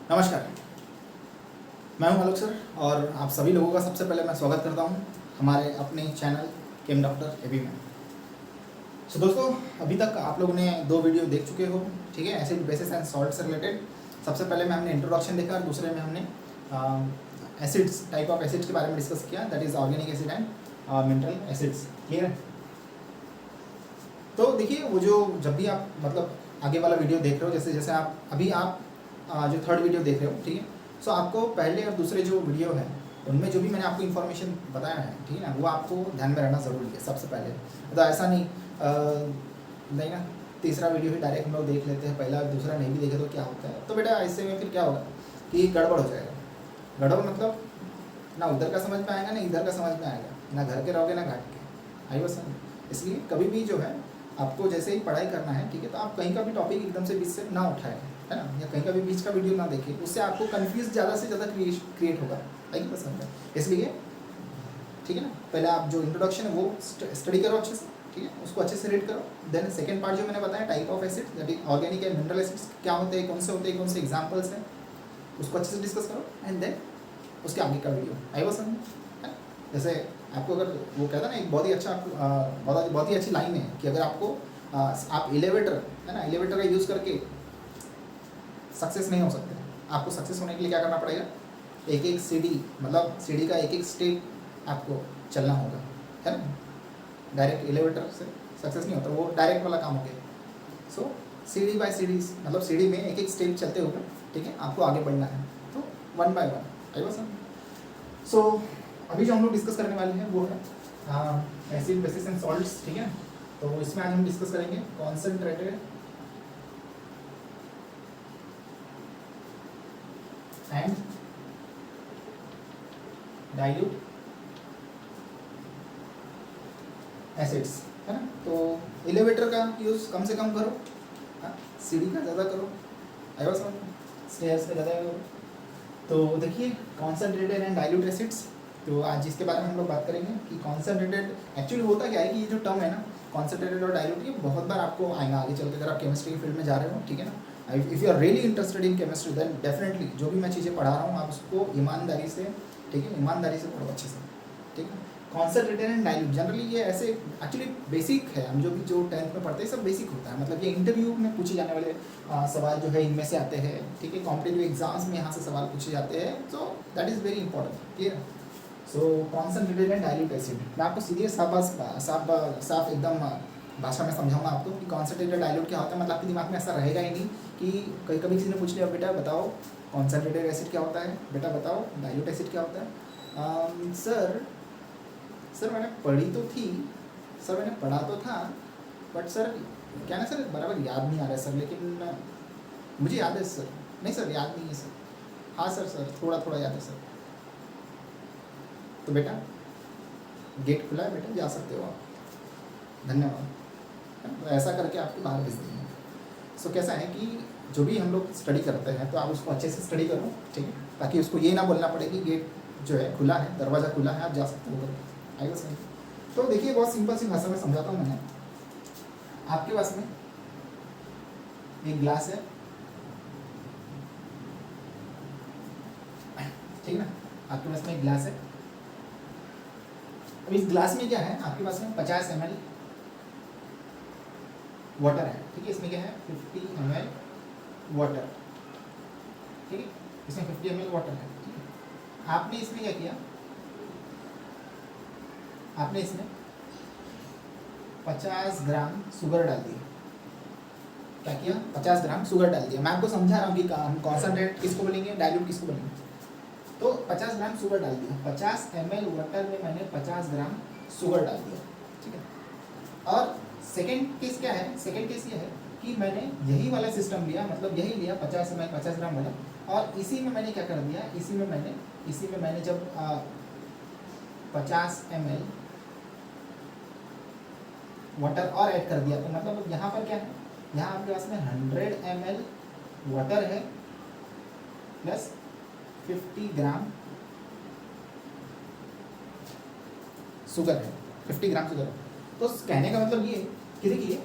नमस्कार, मैं हूं आलोक सर और आप सभी लोगों का सबसे पहले मैं स्वागत करता हूं हमारे अपने चैनल केम डॉक्टर एबी में। सो दोस्तों, अभी तक आप लोगों ने 2 वीडियो देख चुके हो, ठीक है, एसिड बेसिस एंड सॉल्ट से रिलेटेड। सबसे पहले में हमने इंट्रोडक्शन देखा और दूसरे में हमने एसिड्स, टाइप ऑफ एसिड्स के बारे में डिस्कस किया, that is organic acid and mineral acids. Clear है? तो देखिए, वो जो जब भी आप मतलब आगे वाला वीडियो देख रहे हो, जैसे आप अभी जो थर्ड वीडियो देख रहे हो, ठीक है, सो आपको पहले और दूसरे जो वीडियो है उनमें जो भी मैंने आपको इन्फॉर्मेशन बताया है, ठीक है ना, वो आपको ध्यान में रहना ज़रूरी है सबसे पहले। तो ऐसा नहीं ना, तीसरा वीडियो ही डायरेक्ट हम लोग देख लेते हैं, पहला और दूसरा नहीं भी देखे तो क्या होता है। तो बेटा ऐसे में फिर क्या होगा कि गड़बड़ हो जाएगा। गड़बड़ मतलब ना उधर का समझ में आएगा ना इधर का समझ में आएगा, ना घर के रहोगे ना घाट के। आई बस। इसलिए कभी भी जो है आपको जैसे ही पढ़ाई करना है, ठीक है, तो आप कहीं का भी टॉपिक एकदम से बीच से ना उठाएं, है ना, या कहीं का भी बीच का वीडियो ना देखें, उससे आपको कंफ्यूज ज़्यादा से ज़्यादा क्रिएट होगा। आई पसंद है, इसलिए ठीक है ना, पहले आप जो इंट्रोडक्शन है वो स्टडी करो अच्छे से, ठीक है, उसको अच्छे से रीड करो। देन सेकंड पार्ट जो मैंने बताया, type of acid, that is organic and mineral acids क्या होते हैं, कौन से होते हैं, कौन से एग्जाम्पल्स हैं, उसको अच्छे से डिस्कस करो। एंड देन उसके आगे का वीडियो आई पसंद है। जैसे आपको अगर वो कहता है ना, एक बहुत ही अच्छा बहुत ही अच्छी लाइन है कि अगर आपको आप एलिवेटर, है ना, एलिवेटर का यूज़ करके सक्सेस नहीं हो सकते। आपको सक्सेस होने के लिए क्या करना पड़ेगा, एक एक सीढ़ी, मतलब सीढ़ी का एक एक स्टेप आपको चलना होगा, है ना। डायरेक्ट एलिवेटर से सक्सेस नहीं होता, वो डायरेक्ट वाला काम हो गया। सो सीढ़ी बाय सीढ़ी, मतलब सीढ़ी में एक एक स्टेप चलते हुए, ठीक है, आपको आगे बढ़ना है। तो 1 बाय 1 आई बस। सो अभी जो हम लोग डिस्कस करने वाले हैं वो है एसिड बेसिस एंड सॉल्ट्स, ठीक है। तो इसमें आज हम डिस्कस करेंगे कॉन्सेंट्रेटेड एंड डाइल्यूट एसिड्स, है ना। तो एलिवेटर का यूज़ कम से कम करो, सीढ़ी का ज़्यादा करो, आई बस, स्टेयर्स का ज़्यादा करो। तो देखिए, कॉन्सेंट्रेटेड एंड डाइल्यूट एसिड्स, तो आज इसके बारे में हम लोग बात करेंगे कि कॉन्सेंट्रेटेड एक्चुअली होता क्या है कि ये जो टर्म है ना, कॉन्सेंट्रेटेड और डाइल्यूट, ये बहुत बार आपको आएगा आगे चल के, अगर आप केमिस्ट्री की फील्ड में जा रहे हो, ठीक है ना। If you are really interested in chemistry, then definitely जो भी मैं चीज़ें पढ़ा रहा हूँ आप उसको ईमानदारी से, ठीक है, ईमानदारी से पढ़ो अच्छे से, ठीक है। कॉन्सेंट्रेटेड एंड डाइल्यूट जनरली ये ऐसे एक्चुअली बेसिक है, हम जो भी जो 10th में पढ़ते हैं सब बेसिक होता है, मतलब ये इंटरव्यू में पूछे जाने वाले सवाल जो है इनमें से आते हैं, ठीक है, कॉम्पिटिटिव एग्जाम्स में यहाँ से सवाल पूछे जाते हैं। So that is very important, clear. So concentrated and dilute acid, मैं आपको सीधे साफ एकदम भाषा में समझाऊंगा आपको कि कॉन्सेंट्रेटेड डाइल्यूट क्या होता है। मतलब आपके दिमाग में ऐसा रहेगा ही नहीं कि कभी कभी किसी ने पूछ लिया, बेटा बताओ कॉन्सेंट्रेटेड एसिड क्या होता है, बेटा बताओ डाइल्यूट एसिड क्या होता है। सर मैंने पढ़ी तो थी, सर मैंने पढ़ा तो था, बट सर क्या ना सर बराबर याद नहीं आ रहा है सर, लेकिन मुझे याद है सर। नहीं सर याद नहीं है सर। हाँ सर थोड़ा थोड़ा याद है सर। तो बेटा गेट खुला है बेटा, जा सकते हो आप, धन्यवाद। तो ऐसा करके आपको बाहर भेज देंगे। सो कैसा है कि जो भी हम लोग स्टडी करते हैं तो आप उसको अच्छे से स्टडी करो, ठीक है, ताकि उसको ये ना बोलना पड़े कि गेट जो है खुला है, दरवाज़ा खुला है, आप जा सकते हो करके। आई बस। तो देखिए, बहुत सिंपल सी भाषा में समझाता हूँ मैंने। आपके पास में एक ग्लास है, ठीक है ना, आपके पास में एक ग्लास है। अब इस ग्लास में क्या है, आपके पास में 50 ml वाटर है, ठीक है, इसमें क्या है 50 ml वाटर, ठीक है, इसमें 50 ml वाटर है, ठीक है। आपने इसमें क्या किया, आपने इसमें 50 ग्राम शुगर डाल दिया। क्या किया, 50 ग्राम शुगर डाल दिया। मैं आपको समझा रहा हूँ कि हम कॉन्सेंट्रेट किसको बोलेंगे, डाइल्यूट किसको बोलेंगे। तो 50 ग्राम शुगर डाल दिया, 50 ml वाटर में मैंने 50 ग्राम शुगर डाल दिया, ठीक है। और सेकेंड केस क्या है, सेकेंड केस ये है कि मैंने यही वाला सिस्टम लिया, मतलब यही लिया 50 ml 50 ग्राम वाला, और इसी में मैंने क्या कर दिया, इसी में मैंने जब 50 ml वाटर और ऐड कर दिया, तो मतलब यहाँ पर क्या है, यहाँ आपके पास में 100 ml वाटर है प्लस 50 ग्राम शुगर है, 50 ग्राम शुगर है। तो कहने का मतलब ये कि देखिए,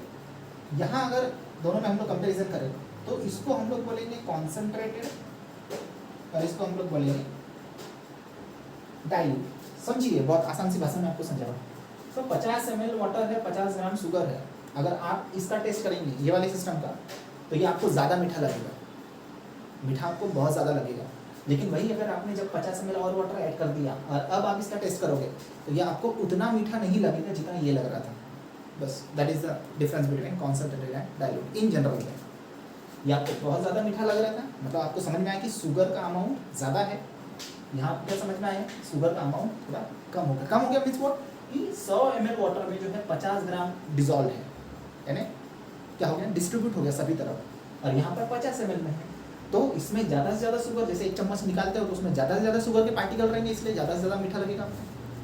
यहाँ अगर दोनों में हम लोग कंपेरिजन करें तो इसको हम लोग बोलेंगे कॉन्सेंट्रेटेड और इसको हम लोग बोलेंगे डाइल्यूट। समझिए, बहुत आसान सी भाषा में आपको समझाऊँ। तो 50 ml वाटर है, 50 ग्राम शुगर है। अगर आप इसका टेस्ट करेंगे ये वाले सिस्टम का, तो ये आपको ज़्यादा मीठा लगेगा, मीठा आपको बहुत ज़्यादा लगेगा। लेकिन वही अगर आपने जब 50 ml और वाटर ऐड कर दिया और अब आप इसका टेस्ट करोगे, तो ये आपको उतना मीठा नहीं लगेगा जितना ये लग रहा था। बस that is the difference between concentrated and dilute in general. ये आपको बहुत ज़्यादा मीठा लग रहा था, मतलब आपको समझ में आया कि शुगर का अमाउंट ज़्यादा है। यहाँ क्या समझ में आया, शुगर का अमाउंट थोड़ा कम हो गया। कम हो गया मीन्स व्हाट, कि 100 ml वाटर में जो है 50 ग्राम डिजॉल्व है, यानी क्या हो गया, डिस्ट्रीब्यूट हो गया सभी तरफ। और यहाँ पर 50 ml में है, तो इसमें ज़्यादा से ज़्यादा शुगर, जैसे एक चम्मच निकालते हो तो उसमें ज़्यादा से ज़्यादा शुगर के पार्टिकल रहेंगे, इसलिए ज़्यादा से ज़्यादा मीठा लगेगा आपको।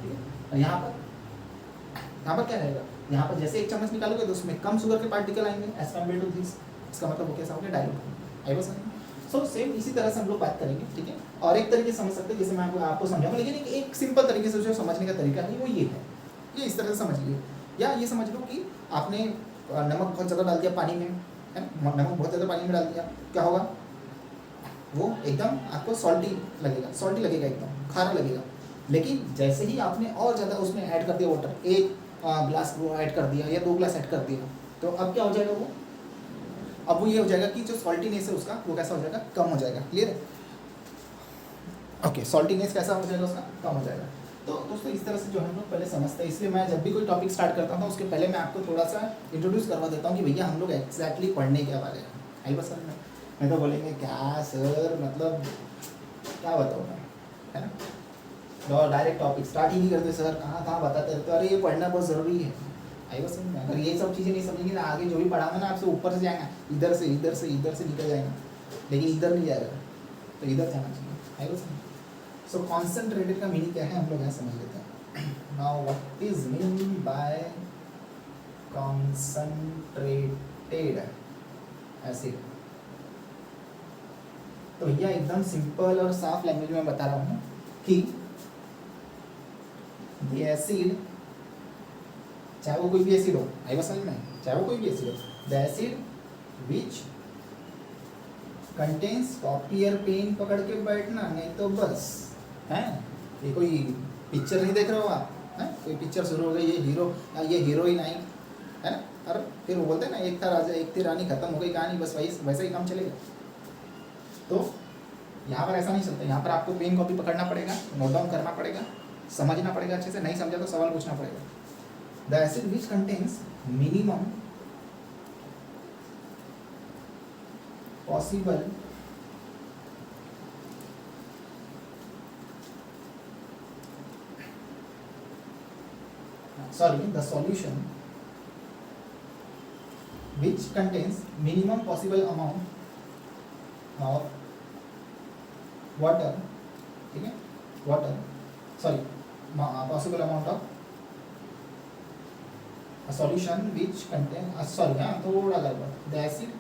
ठीक है, और यहाँ पर क्या रहेगा, यहाँ पर जैसे एक चम्मच निकालोगे तो उसमें कम शुगर के पार्टिकल आएंगे एज कम्पेयर टू दिस। इसका मतलब वो कैसा हो गया, डाइल्यूट। आई बस सो सेम इसी तरह से हम लोग बात करेंगे। ठीक है, और एक तरीके से समझ सकते हैं, जैसे मैं आपको समझाऊंगा, लेकिन एक सिंपल तरीके से जो समझने का तरीका है वो ये है, ये इस तरह से समझ लीजिए। या ये समझ लो कि आपने नमक बहुत ज़्यादा डाल दिया पानी में, है ना, नमक बहुत ज़्यादा पानी में डाल दिया, क्या होगा, वो एकदम आपको सॉल्टी लगेगा, एकदम खारा लगेगा। लेकिन जैसे ही आपने और ज़्यादा उसमें ऐड कर दिया वाटर, एक ग्लास वो ऐड कर दिया या 2 ग्लास ऐड कर दिया, तो अब क्या हो जाएगा वो, अब वो ये हो जाएगा कि जो सॉल्टीनेस है उसका वो कैसा हो जाएगा, कम हो जाएगा। क्लियर है, ओके, सॉल्टीनेस कैसा हो जाएगा उसका, कम हो जाएगा। तो दोस्तों इस तरह से जो हम लोग पहले समझते हैं, इसलिए मैं जब भी कोई टॉपिक स्टार्ट करता हूँ उसके पहले मैं आपको थोड़ा सा इंट्रोड्यूस करवा देता हूँ कि भैया हम लोग एग्जैक्टली पढ़ने क्या वाले हैं। आई बस समझ में, मैं तो बोलेंगे क्या सर, मतलब क्या बताऊँ मैं, है ना, तो डायरेक्ट टॉपिक स्टार्ट ही नहीं करते सर, कहाँ बताते रहते, अरे ये पढ़ना बहुत ज़रूरी है। आई बस समझ में, अगर ये सब चीज़ें नहीं समझेंगे ना, आगे जो भी पढ़ाऊंगा ना आपसे ऊपर से जाएगा, इधर से निकल जाएगा, लेकिन इधर नहीं जाएगा, तो इधर जाना चाहिए। आई बस समझ। सो कॉन्सेंट्रेटेड का मीनिंग क्या है हम लोग यहाँ समझ लेते हैं। Now what is mean by concentrated acid. तो भैया एकदम सिंपल और साफ लैंग्वेज में बता रहा हूँ कि द एसिड, चाहे वो कोई भी एसिड हो, आई बस समझ में, चाहे वो कोई भी एसिड हो, the acid which contains, copy और पेन पकड़ के बैठना, नहीं तो बस है, ये कोई पिक्चर नहीं देख रहे हो आप, है कोई पिक्चर शुरू हो गई, ये हीरो या ये हीरोइन आई, है ना, और फिर वो बोलते हैं ना, एक था राजा एक थी रानी, खत्म हो गई कहानी, बस वही वैसा ही काम चलेगा। तो यहाँ पर ऐसा नहीं चलता, यहाँ पर आपको पेन कॉपी पकड़ना पड़ेगा, नोट डाउन करना पड़ेगा, समझना पड़ेगा अच्छे से, नहीं समझा तो सवाल पूछना पड़ेगा। The acid which contains minimum possible the solution which contains minimum possible amount of water, ठीक है, possible amount of a solution which contain थोड़ा गड़बड़, the acid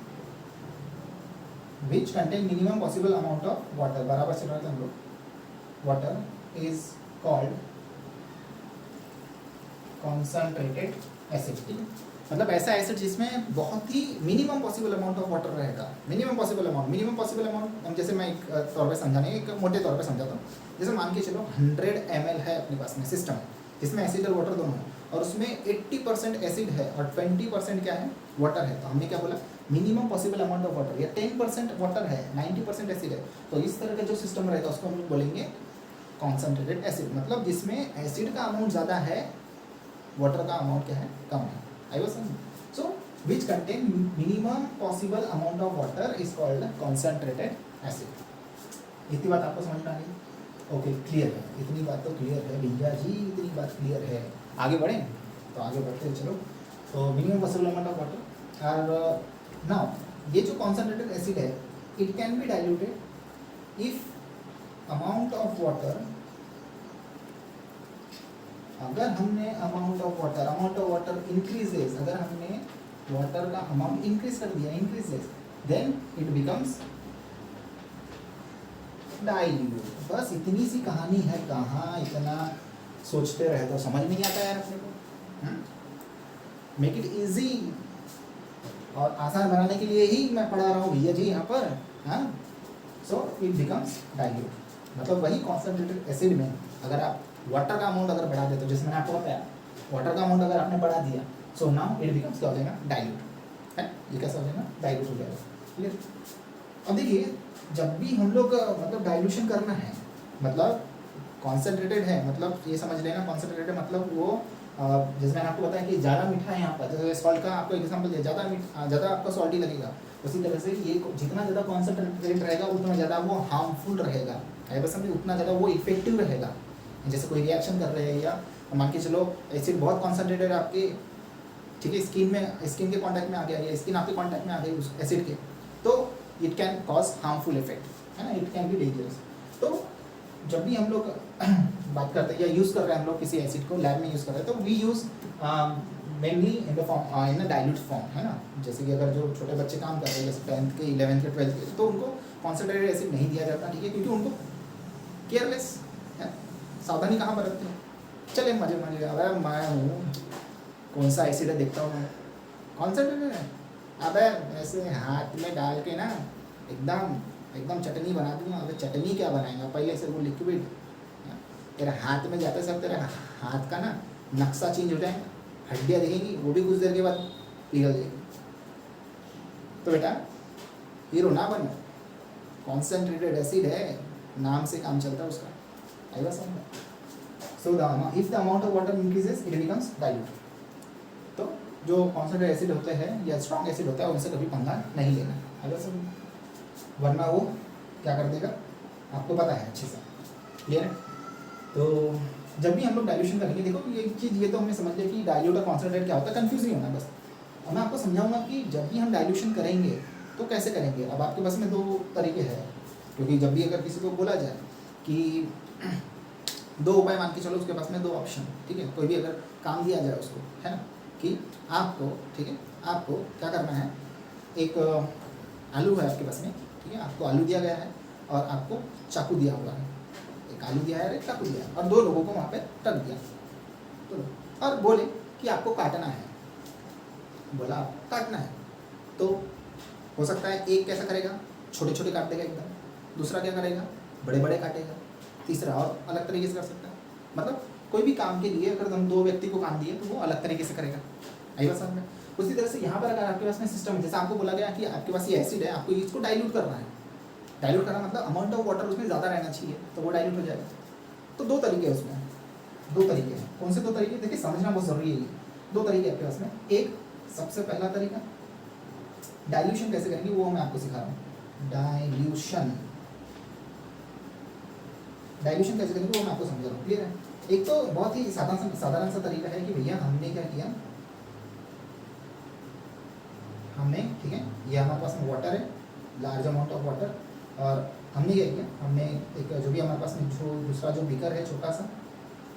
which contain minimum possible amount of water, बराबर से रहे हम लोग, water is called concentrated acid. ठीक है, मतलब ऐसा एसिड जिसमें बहुत ही minimum possible amount of water रहेगा। मिनिमम पॉसिबल अमाउंट हम जैसे मैं एक तौर पे समझाने, एक मोटे तौर पे समझाता हूँ। जैसे मान के चलो 100 ml है अपने पास में सिस्टम, जिसमें एसिड और वाटर दोनों है, और उसमें 80% एसिड है और 20% क्या है, वाटर है। तो हमने क्या बोला, minimum possible amount of water, या 10% वाटर है, 90% एसिड है। तो इस तरह का जो सिस्टम रहेगा उसको हम लोग बोलेंगे कॉन्सेंट्रेटेड एसिड, मतलब जिसमें एसिड का अमाउंट ज़्यादा है, वाटर का अमाउंट क्या है, कम है। I was saying, so which contain minimum possible amount of water is called concentrated acid. इतनी बात आपको समझ में आ गई? ओके, क्लियर है, इतनी बात तो क्लियर है भैया जी, इतनी बात क्लियर है। आगे बढ़ें, तो आगे बढ़ते हैं, चलो। तो minimum possible amount of water, और नाउ ये जो कॉन्सेंट्रेटेड एसिड है, it can B diluted if amount of water, अगर हमने अमाउंट ऑफ वाटर इंक्रीजेस, अगर हमने वाटर का अमाउंट इंक्रीज कर दिया, increases, then it becomes dilute. बस इतनी सी कहानी है, कहाँ इतना सोचते रहे तो समझ नहीं आता यार अपने को। मेक इट इजी, और आसान बनाने के लिए ही मैं पढ़ा रहा हूँ भैया जी यहाँ पर। हाँ, सो इट बिकम्स डाइल्यूट। मतलब वही कॉन्सेंट्रेटेड एसिड में अगर आप वाटर का अमाउंट अगर बढ़ा देते हो, जैसे मैंने आपको बताया वाटर का अमाउंट अगर आपने बढ़ा दिया, सो नाउ इट बिकम्स क्या हो जाएगा, डाइल्यूट है। ये कैसा हो जाएगा, डाइल्यूट हो जाएगा। क्लियर। अब देखिए जब भी हम लोग मतलब डाइल्यूशन करना है, मतलब कॉन्सेंट्रेटेड है, मतलब ये समझ लेना कॉन्सेंट्रेटेड मतलब वो जैसे मैंने आपको बताया कि ज़्यादा मीठा है यहाँ पर, जैसे सॉल्ट का आपको एग्जांपल दिया, ज़्यादा आपका सॉल्टी लगेगा, उसी तरह से ये जितना ज़्यादा कॉन्सेंट्रेटेड रहेगा उतना ज़्यादा वो हार्मफुल रहेगा, है बस समझे, उतना ज़्यादा वो इफेक्टिव रहेगा। जैसे कोई रिएक्शन कर रहे हैं या मान के चलो एसिड बहुत कॉन्सेंट्रेटेड है आपके, ठीक है, स्किन के कांटेक्ट में आ गया, या स्किन आपके कांटेक्ट में आ गई उस एसिड के, तो it can cause harmful effect, है ना, इट कैन बी डेंजरस। तो जब भी हम लोग बात करते हैं या यूज़ कर रहे हैं हम लोग किसी एसिड को लैब में यूज़ कर रहे हैं, तो we use mainly in the form in a dilute form, है ना। जैसे कि अगर जो छोटे बच्चे काम कर रहे हैं जैसे 10th के 11th के 12th के, तो उनको कॉन्सेंट्रेटेड एसिड नहीं दिया जाता, ठीक है, क्योंकि उनको केयरलेस है, सावधानी कहाँ बरतते हैं, चले मजे मजे, अरे मैं हूँ कौन सा एसिड है देखता हूँ, कॉन्सेंट्रेटेड है, अबे ऐसे हाथ में डाल के ना एकदम चटनी बना दूंगा। अबे चटनी क्या बनाएगा, पहले से वो लिक्विड तेरा हाथ में जाते सब तेरा हाथ का ना नक्शा चेंज हो जाएगा, हड्डियाँ दिखेंगी, वो भी कुछ देर के बाद पिघल जाएगी। तो बेटा हीरो ना बनो, कॉन्सेंट्रेटेड एसिड है, नाम से काम चलता है उसका, आएगा समझ। So if the amount of water increases it becomes dilute. तो जो कॉन्सेंट्रेटेड एसिड होते हैं या स्ट्रॉन्ग एसिड होता है उनसे कभी पंगा नहीं लेना, आएगा समझ, वरना वो क्या कर देगा आपको पता है अच्छे से। क्लियर है। तो जब भी हम लोग डाइल्यूशन करेंगे, देखो ये चीज़ ये तो हमने समझ लिया कि डाइल्यूट और कॉन्सेंट्रेट क्या होता है, कंफ्यूज नहीं होना बस। अब मैं आपको समझाऊंगा कि जब भी हम डाइल्यूशन करेंगे तो कैसे करेंगे। अब आपके पास में दो तरीके हैं, क्योंकि जब भी अगर किसी को बोला जाए कि दो उपाय मान के चलो, उसके पास में दो ऑप्शन, ठीक है, कोई भी अगर काम दिया जाए उसको, है ना, कि आपको, ठीक है, आपको क्या करना है, एक आलू है आपके पास में, ठीक है, आपको आलू दिया गया है और आपको चाकू दिया हुआ है, एक आलू दिया है और एक चाकू दिया है, और दो लोगों को वहाँ पे रख दिया, तो और बोले कि आपको काटना है, बोला आपको काटना है, तो हो सकता है एक कैसा करेगा, छोटे छोटे काट देगा एकदम, दूसरा क्या करेगा, बड़े बड़े काटेगा, तीसरा और अलग तरीके से कर सकता है। मतलब कोई भी काम के लिए अगर हम दो व्यक्ति को काम दिए तो वो अलग तरीके से करेगा, आई बात समझ में। उसी तरह से यहाँ पर अगर आपके पास में सिस्टम है, जैसे आपको बोला गया कि आपके पास ये एसिड है, आपको इसको डाइल्यूट करना है, डाइल्यूट करना मतलब अमाउंट ऑफ वाटर उसमें ज़्यादा रहना चाहिए, तो वो डाइल्यूट हो जाएगा। तो दो तरीके हैं उसमें, दो तरीके हैं, कौन से दो तरीके, देखिए समझना बहुत ज़रूरी है। ये दो तरीके आपके पास में, एक सबसे पहला तरीका डाइल्यूशन कैसे करेंगे वो मैं आपको सिखा रहा हूँ। डाइल्यूशन कैसे करेंगे वो मैं आपको समझा रहा हूँ, क्लियर है। एक तो बहुत ही साधारण सा तरीका है कि भैया हमने क्या किया, हमने, ठीक है, ये हमारे पास में वाटर है, लार्ज अमाउंट ऑफ वाटर, और हमने क्या किया, हमने एक जो भी हमारे पास में जो दूसरा जो बीकर है छोटा सा,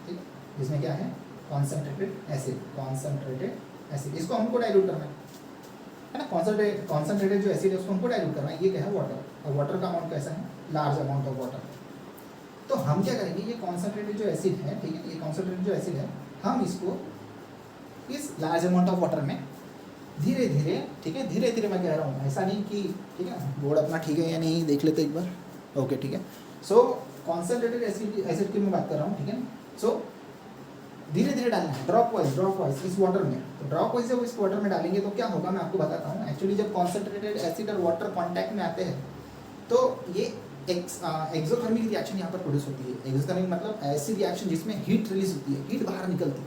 ठीक, जिसमें क्या है, कॉन्सेंट्रेटेड एसिड, इसको हमको डाइल्यूट करना है ना, कॉन्सेंट्रेटेड जो एसिड है उसको हमको डाइल्यूट करना है। ये क्या है, वाटर, और वाटर का अमाउंट कैसा है, लार्ज अमाउंट ऑफ वाटर। तो हम क्या करेंगे, ये कॉन्सेंट्रेटेड जो एसिड है, ठीक है, ये कॉन्सेंट्रेटेड जो एसिड है, हम इसको इस लार्ज अमाउंट ऑफ वाटर में धीरे धीरे, ठीक है, धीरे धीरे मैं कह रहा हूँ, ऐसा नहीं कि, ठीक है, बोर्ड अपना ठीक है या नहीं देख लेते एक बार, ओके, ठीक है। सो कॉन्सेंट्रेटेड एसिड की मैं बात कर रहा हूँ, ठीक है। सो धीरे धीरे डालना है, ड्रॉप वाइज इस वाटर में। तो ड्रॉप वाइज जब इस वाटर में डालेंगे तो क्या होगा मैं आपको बताता हूँ। एक्चुअली जब कॉन्सेंट्रेटेड एसिड और वाटर कॉन्टैक्ट में आते हैं तो ये एक्सोथर्मिक रिएक्शन यहाँ पर प्रोड्यूस होती है। एक्सोथर्मिक मतलब ऐसी रिएक्शन जिसमें हीट रिलीज होती है, हीट बाहर निकलती है।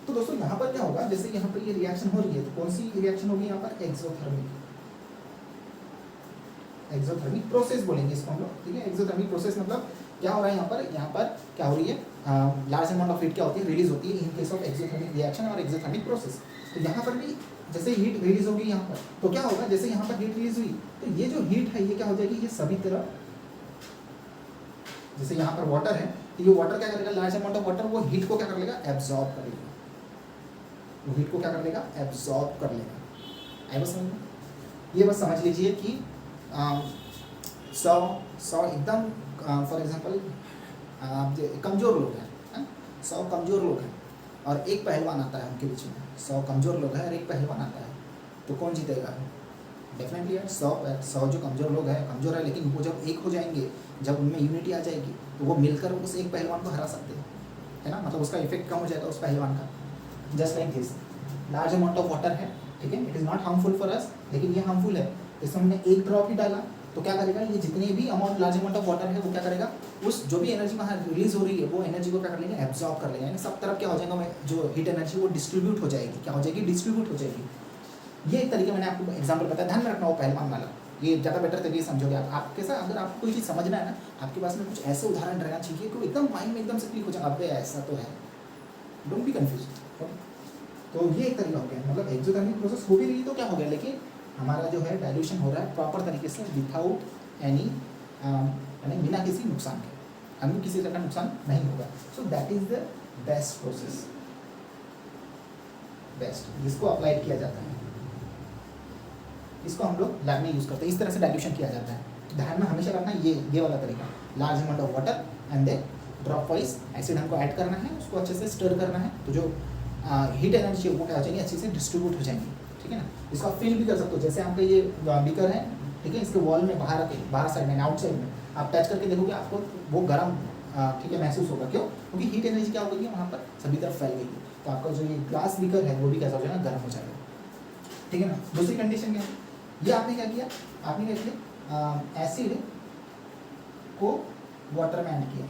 तो दोस्तों यहाँ पर क्या होगा, जैसे यहाँ पर ये रिएक्शन हो रही है, तो कौन सी रिएक्शन होगी यहाँ पर, एक्सोथर्मिक प्रोसेस बोलेंगे इसको हम लोग, ठीक है। एक्सोथर्मिक प्रोसेस मतलब क्या हो रहा है यहाँ पर क्या हो रही है, लार्ज अमाउंट ऑफ हीट क्या होती है, रिलीज होती है in case of exothermic reaction और एक्सोथर्मिक प्रोसेस। तो यहाँ पर भी जैसे हीट रिलीज होगी यहाँ पर, तो क्या होगा, जैसे यहाँ पर हीट रिलीज हुई तो ये जो हीट है ये क्या हो जाएगी, ये सभी तरफ, जैसे यहाँ पर वाटर है तो ये वाटर क्या करेगा, लार्ज अमाउंट ऑफ वाटर वो हीट को क्या कर लेगा, एब्जॉर्ब कर लेगा, वो हीट को क्या कर लेगा, एब्जॉर्ब कर लेगा। आई बस समझ में, ये बस समझ लीजिए कि 100 एकदम फॉर एग्जांपल कमज़ोर लोग हैं, 100 कमज़ोर लोग हैं और एक पहलवान आता है उनके बीच में, 100 कमज़ोर लोग हैं और एक पहलवान आता है, तो कौन जीतेगा, डेफिनेटली यार 100 जो कमज़ोर है, लेकिन वो जब एक हो जाएंगे, जब उनमें यूनिटी आ जाएगी तो वो मिलकर उस एक पहलवान को हरा सकते हैं, है ना। मतलब उसका इफेक्ट कम हो जाएगा उस पहलवान का। Just like this, large amount of water है, ठीक है, it is not harmful for us, लेकिन ये हार्मफुल है। इसमें हमने एक ड्रॉप ही डाला तो क्या करेगा, ये जितने भी लार्ज अमाउंट ऑफ वाटर है वो क्या करेगा, उस जो भी एनर्जी वहाँ रिलीज हो रही है वो एनर्जी को क्या कर लेंगे, एब्जॉर्ब कर लेंगे, यानी सब तरफ क्या हो जाएगा, जो हीट एनर्जी वो डिस्ट्रीब्यूट हो जाएगी, क्या हो जाएगी, डिस्ट्रीब्यूट हो जाएगी। ये एक तरीके मैंने आपको एग्जाम्पल बताया, ध्यान में रखना वो पहलवान वाला, ये ज़्यादा बेटर तरीके से समझोगे आप। आपके साथ अगर आपको कोई चीज़ समझना है ना, आपके पास में कुछ ऐसे उदाहरण रहना चाहिए कि एकदम माइंड में एकदम से क्लिक हो जाएगा, अबे ऐसा तो है, डोंट बी कंफ्यूज। तो ये एक तरीका हो गया, मतलब एक्सोथर्मिक प्रोसेस हो भी रही तो क्या हो गया, लेकिन हमारा जो है डाइल्यूशन हो रहा है प्रॉपर तरीके से विदाउट एनी, यानी बिना किसी नुकसान के, हमें किसी तरह का नुकसान नहीं होगा। So that is the best process, best जिसको अप्लाई किया जाता है, इसको हम लोग लैब में यूज़ करते हैं, इस तरह से डाइल्यूशन किया जाता है। तो ध्यान में हमेशा रखना ये वाला तरीका, large amount of water and then drop wise acid हमको ऐड करना है, उसको अच्छे से स्टर करना है, तो जो हीट एनर्जी वो क्या हो जाएंगी, अच्छे से डिस्ट्रीब्यूट हो जाएंगी, ठीक है ना। इसको आप फील भी कर सकते हो, जैसे आपका ये बीकर है, ठीक है, इसके वॉल में बाहर साइड में, आउटसाइड में आप टच करके देखोगे, आपको वो गर्म, ठीक है, महसूस होगा। क्यों? क्योंकि हीट एनर्जी क्या हो गई है वहाँ पर सभी तरफ फैल गई है, तो आपका जो ये ग्लास बीकर है वो भी कैसा हो जाएगा, गर्म हो जाएगा, ठीक है ना। दूसरी कंडीशन क्या है, ये आपने क्या किया, आपने क्या किया, एसिड को वाटर में ऐड किया,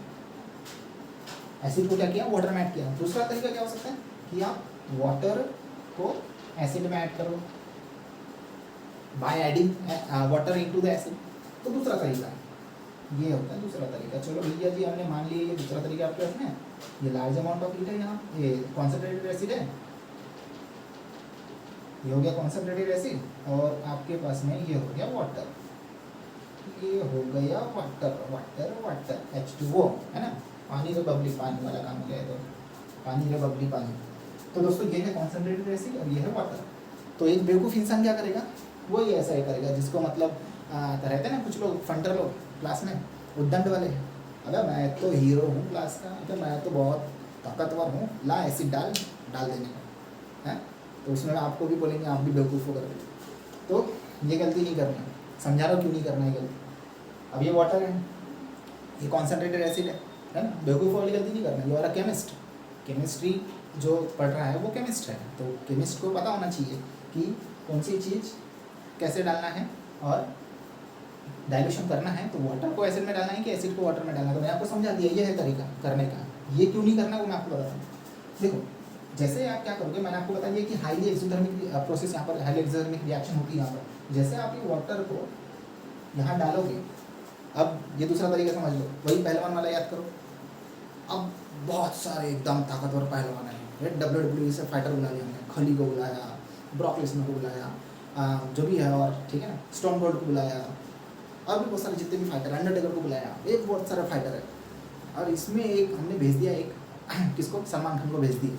एसिड को क्या किया, वाटर में ऐड किया। दूसरा तरीका क्या हो सकता है कि आप वाटर को एसिड में ऐड करो by adding water into the acid, तो दूसरा तरीका ये होता है, दूसरा तरीका। चलो भैया जी, हमने मान लिया ये दूसरा तरीका आपके पास में, ये लार्ज अमाउंट ऑफ हीट है, यहाँ ये कॉन्सेंट्रेटेड एसिड है, ये हो गया कॉन्सेंट्रेटेड एसिड, और आपके पास में ये हो गया वाटर, ये हो गया वाटर H2O, है ना, पानी रे बबली, पानी वाला काम हो गया है, तो पानी रे बबली पानी। तो दोस्तों ये है कॉन्सेंट्रेटेड एसिड और ये है वाटर। तो एक बेवकूफ़ इंसान क्या करेगा, वो ही ऐसा ही करेगा, जिसको मतलब रहते हैं ना कुछ लोग फंटर लोग क्लास में, उद्दंड वाले, अगर मैं तो हीरो हूँ क्लास का, अगर मैं तो बहुत ताकतवर हूँ, ला एसिड डाल देने का है, तो उसमें आपको भी बोलेंगे आप भी बेवकूफ़ हो करके। तो ये गलती नहीं करनी है, समझा रहा हूँ क्यों नहीं करना है गलती। अब ये वाटर है, ये कॉन्सेंट्रेटेड एसिड है ना, बेवकूफ़ वाली गलती नहीं करना। ये वाला केमिस्ट, केमिस्ट्री जो पढ़ रहा है वो केमिस्ट है, तो केमिस्ट को पता होना चाहिए कि कौन सी चीज़ कैसे डालना है, और डाइल्यूशन करना है तो वाटर को एसिड में डालना है कि एसिड को वाटर में डालना है। तो मैंने आपको समझा दिया, ये है तरीका करने का। ये क्यों नहीं करना है वो मैं आपको बताता हूँ। देखो, जैसे आप क्या करोगे, मैंने आपको बता दिया कि हाईली एक्सोथर्मिक प्रोसेस यहाँ पर, हाईली एक्सोथर्मिक रिएक्शन होती है यहाँ पर। जैसे आप ये वाटर को यहाँ डालोगे, अब ये दूसरा तरीका समझ लो, वही पहलवान वाला याद करो। अब बहुत सारे एकदम ताकतवर पहलवान हैं, WWE से फाइटर बुला लिया हमने, खली को बुलाया, ब्रॉक लेसनर को बुलाया, जो भी है, और ठीक है ना, स्टोन कोल्ड को बुलाया, और भी बहुत सारे जितने भी फाइटर, अंडरटेकर को बुलाया, एक बहुत सारे फाइटर है। और इसमें एक हमने भेज दिया, एक किसको, सलमान खान को भेज दिया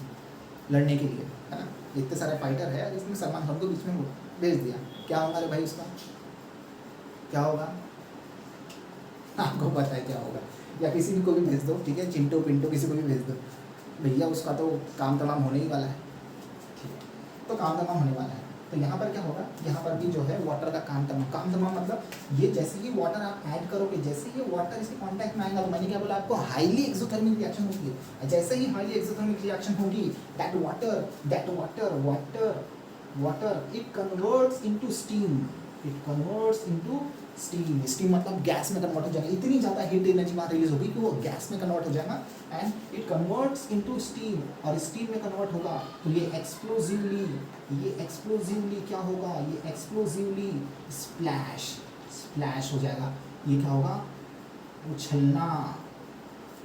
लड़ने के लिए, है ना। इतने सारे फाइटर है, इसमें सलमान खान को बीच में भेज दिया, क्या होगा रे भाई उसका, क्या होगा आपको पता है क्या होगा, या किसी भी को भी भेज दो, ठीक है, चिंटू पिंटू किसी को भी भेज दो, भैया उसका तो काम तमाम होने ही वाला है, ठीक है, तो काम तमाम होने वाला है। तो यहाँ पर क्या होगा, यहाँ पर भी जो है वाटर का काम तमाम मतलब ये जैसे ही वाटर आप ऐड करोगे, जैसे ही वाटर इसके कांटेक्ट में आएगा, तो मैंने क्या बोला आपको, हाईली एक्सोथर्मिक रिएक्शन होगी। जैसे ही हाईली एक्सोथर्मिक रिएक्शन होगी, that water it converts into steam, steam मतलब गैस में कन्वर्ट हो जाएगा। इतनी ज़्यादा हीट एनर्जी वहाँ रिलीज होगी कि वो गैस में कन्वर्ट हो जाएगा, and it converts into steam, और स्टीम में कन्वर्ट होगा तो ये एक्सप्लोजिवली क्या होगा, ये एक्सप्लोजिवली स्प्लैश हो जाएगा। ये क्या होगा, उछलना,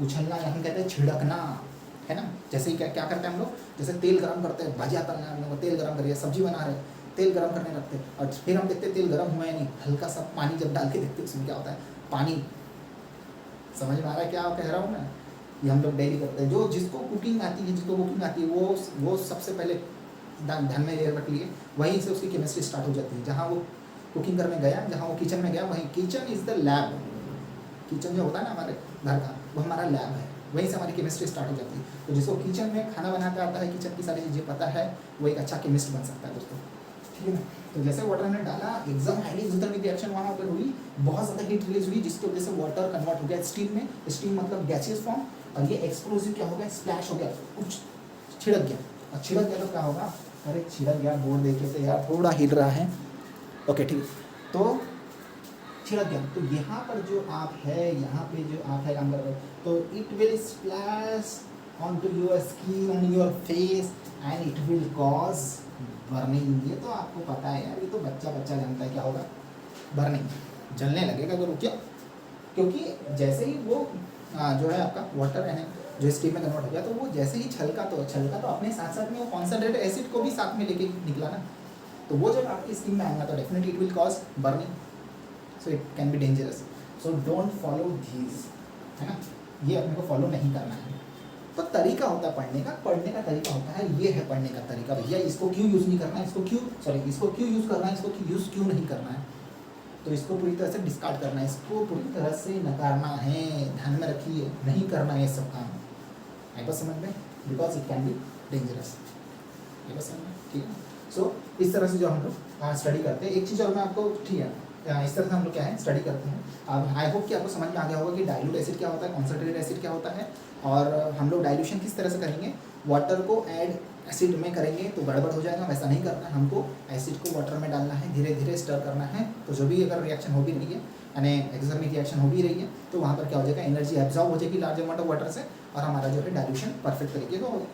या हम कहते हैं छिड़कना, है ना। जैसे ही क्या करते हैं हम लोग, जैसे तेल गरम करते हैं, भजिया तलना है हम लोग, तेल गरम करिए, सब्जी बना रहे हैं, तेल गरम करने लगते हैं, और फिर हम देखते हैं तेल गरम हुआ है नहीं, हल्का सा पानी जब डाल के देखते हैं उसमें क्या होता है, पानी। समझ में आ रहा है क्या कह रहा हूँ मैं, ये हम लोग डेली करते हैं। जो जिसको कुकिंग आती है, वो सबसे पहले ध्यान में ये रख लिए, वहीं से उसकी केमिस्ट्री स्टार्ट हो जाती है। जहाँ वो कुकिंग करने गया, जहाँ वो किचन में गया, वहीं kitchen is the lab. Kitchen जो होता है ना हमारे घर का, वो हमारा लैब है, वहीं से हमारी केमिस्ट्री स्टार्ट हो जाती है। तो जिसको किचन में खाना बनाता आता है, किचन की सारी चीज़ें पता है, वो एक अच्छा केमिस्ट बन सकता है दोस्तों, ठीक है ना। तो जैसे वाटर ने डाला, एकदम हाईली एक्सोथर्मिक रिएक्शन वहाँ पर हुई, बहुत ज़्यादा हीट रिलीज हुई, जिसकी वजह से वाटर कन्वर्ट हो गया स्टीम में। स्टीम मतलब गैसियस फॉर्म, और ये एक्सप्लोसिव क्या हो गया, स्प्लैश हो गया, कुछ छिड़क गया। और छिड़क गया तो क्या होगा, अरे छिड़क गया, बोर्ड देखे थे यार, थोड़ा हिल रहा है, ओके ठीक है। तो छिड़क गया, तो यहाँ पर जो आप है, यहाँ पे जो आप है काम कर रहे हो, तो it will splash on to your skin, on your face, and it will cause burning. ये तो आपको पता है यार, ये तो बच्चा जानता है क्या होगा, बर्निंग, जलने लगेगा अगर रुकिया। क्योंकि जैसे ही वो जो है आपका वाटर है जो स्टीम में कन्वर्ट हो गया, तो वो जैसे ही छलका तो अपने साथ साथ में वो कॉन्सेंट्रेटेड एसिड को भी साथ में लेके निकला ना, तो वो जब आपकी स्टीम में आएगा तो definitely it will cause burning, so it can be dangerous. So don't follow this, है ना, ये अपने को फॉलो नहीं करना है। तो तरीका होता है पढ़ने का तरीका होता है, ये है पढ़ने का तरीका, भैया इसको क्यों यूज़ नहीं करना है, इसको क्यों यूज़ करना है, इसको यूज़ क्यों नहीं करना है, तो इसको पूरी तरह से डिस्कार्ड करना है, इसको पूरी तरह से नकारना है, ध्यान में रखिए, नहीं करना है ये सब काम। आई बस समझ में, because it can be dangerous, ये बस समझ में, ठीक है। सो इस तरह से जो हम लोग स्टडी करते हैं, एक चीज़ और मैं आपको, ठीक है, इस तरह से हम लोग क्या है स्टडी करते हैं। अब आई होप कि आपको समझ में आ गया होगा कि डाइल्यूट एसिड क्या होता है, कॉन्सनट्रेटेड एसिड क्या होता है, और हम लोग डाइल्यूशन किस तरह से करेंगे, वाटर को ऐड एसिड में करेंगे तो गड़बड़ हो जाएगा, वैसा नहीं करना है, हमको एसिड को वाटर में डालना है, धीरे धीरे स्टर करना है। तो जो भी अगर रिएक्शन हो भी रही है, यानी एक्सोथर्मिक रिएक्शन हो भी रही है, तो वहाँ पर क्या हो जाएगा, एनर्जी एब्जॉर्ब हो जाएगी लार्ज अमाउंट ऑफ वाटर से, और हमारा जो है डाइल्यूशन परफेक्ट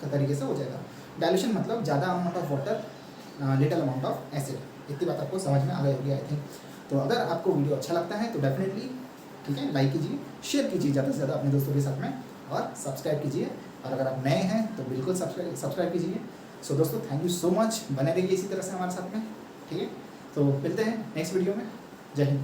तरीके से हो जाएगा। डाइल्यूशन मतलब ज़्यादा amount of water, little amount of acid, इतनी बात आपको समझ में आ गई होगी आई थिंक। तो अगर आपको वीडियो अच्छा लगता है तो डेफिनेटली ठीक है लाइक कीजिए, शेयर कीजिए ज़्यादा से ज़्यादा अपने दोस्तों के साथ में, और सब्सक्राइब कीजिए, और अगर आप नए हैं तो बिल्कुल सब्सक्राइब कीजिए। सो दोस्तों थैंक यू सो मच, बने रहिए इसी तरह से हमारे साथ में, ठीक है। तो मिलते हैं नेक्स्ट वीडियो में, जय हिंद।